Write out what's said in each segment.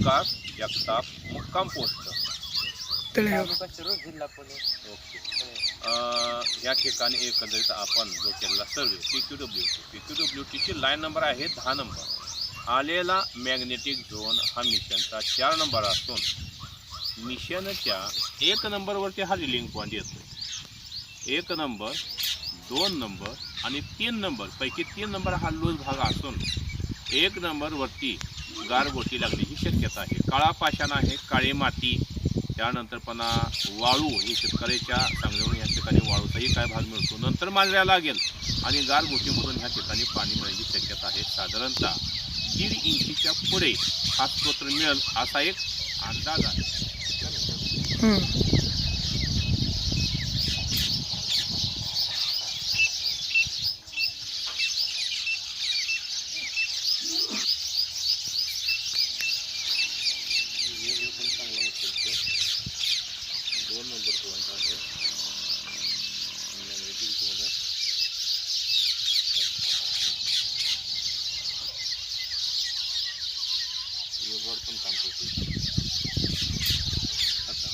विकास जगताप मुक्काम पोस्ट तळेगाव. जिल्हा पुणे. ओके. या ठिकाणी एकंदरीत आपण जो केलेला सर्वे PQWTची लाईन नंबर आहे 10 नंबर. आलेला मॅग्नेटिक झोन हा मिशनचा 4 नंबर असून मिशनच्या 1 नंबरवरती हा रिलिंग पॉईंट येतो. 1 नंबर, 2 नंबर आणि 3 नंबर पैकी 3 नंबर हा लूज भाग असून 1 नंबरवरती गारगोटी लागण्याची शक्यता आहे. काळा पाषाण आहे, काळी माती, त्यानंतर पुन्हा वाळू ही शेतकऱ्याच्या चांगल्यावर या ठिकाणी वाळूचाही काय भाग मिळतो. नंतर मांजऱ्या लागेल आणि गारगोटीमधून ह्या ठिकाणी पाणी मिळण्याची शक्यता आहे. साधारणतः 1.5 इंचीच्या पुढे हा स्तोत्र मिळेल असा एक अंदाज आहे. पण काम करतो आता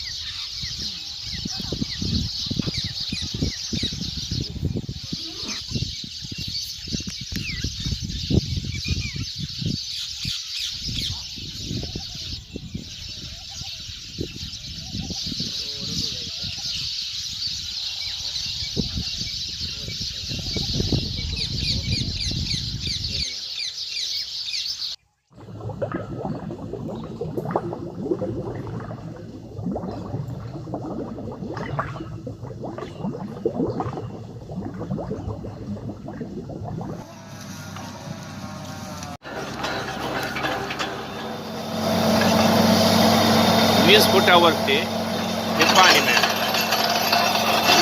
वीस फुटावरती हे पाणी मिळालं.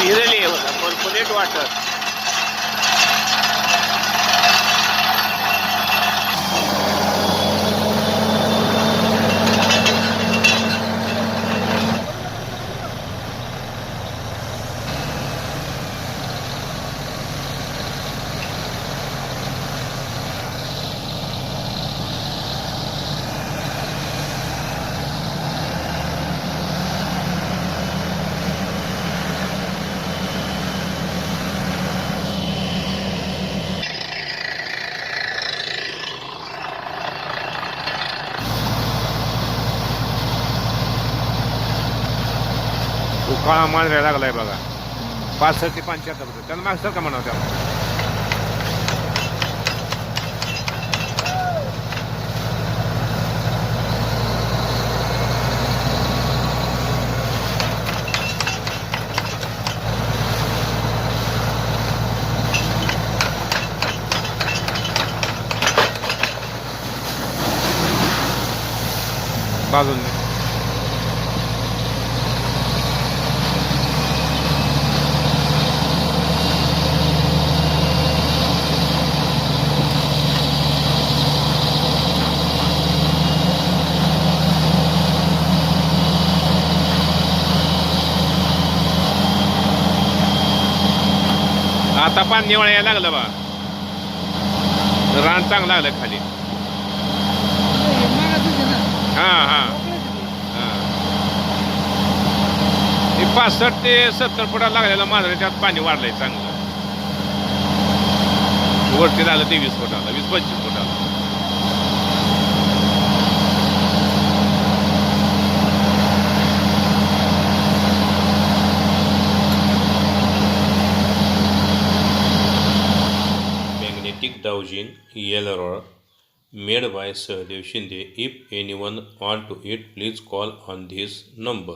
विहिरेली होतं पर्कुलेट वॉटर. उकाळा मांजऱ्या लागलाय बघा. 65 ते 75. त्यांना मागसर का म्हणावं त्याला. बाजूने आता पाणी निवळ यायला लागलं बा. रान चांगलं लागलं खाली. हा हा हा. 65 ते 70 फुटाला लागलेला मांजरा त्यात पाणी वाढलंय चांगलं. वरती झालं ते 20 फुटाला, 20-25 फुटाला. Magnetic dowsing error made by Sahadev Shinde. If anyone want to it, please call on this number.